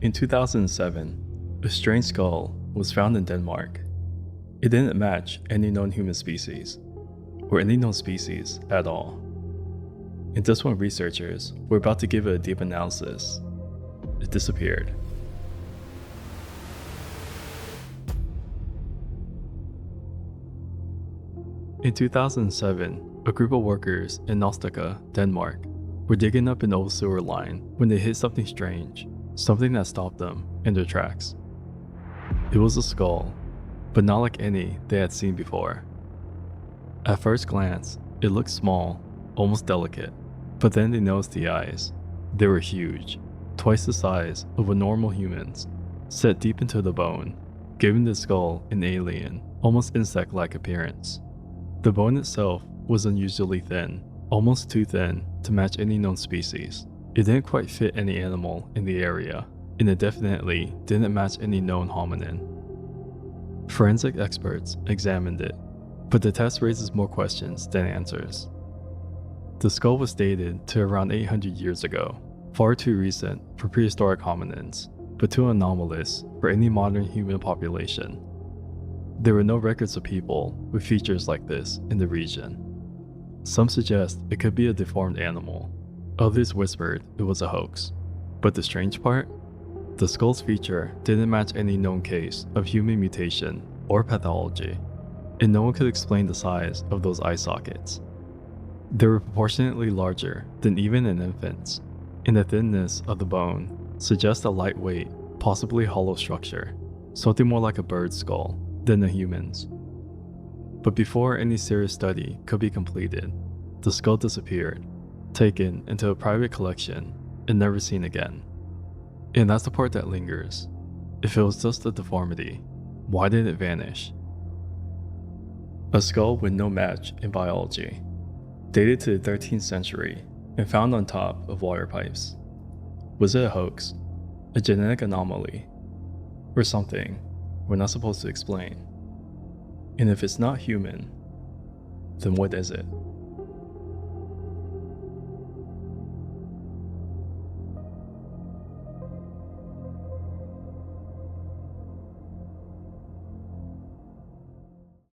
In 2007, a strange skull was found in Denmark. It didn't match any known human species, or any known species at all. In this one, researchers were about to give it a deep analysis. It disappeared. In 2007, a group of workers in Nostika, Denmark, were digging up an old sewer line when they hit something strange, something that stopped them in their tracks. It was a skull, but not like any they had seen before. At first glance, it looked small, almost delicate, but then they noticed the eyes. They were huge, twice the size of a normal human's, set deep into the bone, giving the skull an alien, almost insect-like appearance. The bone itself was unusually thin, almost too thin to match any known species. It didn't quite fit any animal in the area, and it definitely didn't match any known hominin. Forensic experts examined it, but the test raises more questions than answers. The skull was dated to around 800 years ago, far too recent for prehistoric hominins, but too anomalous for any modern human population. There were no records of people with features like this in the region. Some suggest it could be a deformed animal. Others whispered it was a hoax. But the strange part? The skull's feature didn't match any known case of human mutation or pathology, and no one could explain the size of those eye sockets. They were proportionately larger than even an infant's, and the thinness of the bone suggests a lightweight, possibly hollow structure, something more like a bird's skull than a human's. But before any serious study could be completed, the skull disappeared, taken into a private collection and never seen again. And that's the part that lingers. If it was just a deformity, why did it vanish? A skull with no match in biology, dated to the 13th century and found on top of water pipes. Was it a hoax, a genetic anomaly, or something we're not supposed to explain? And if it's not human, then what is it?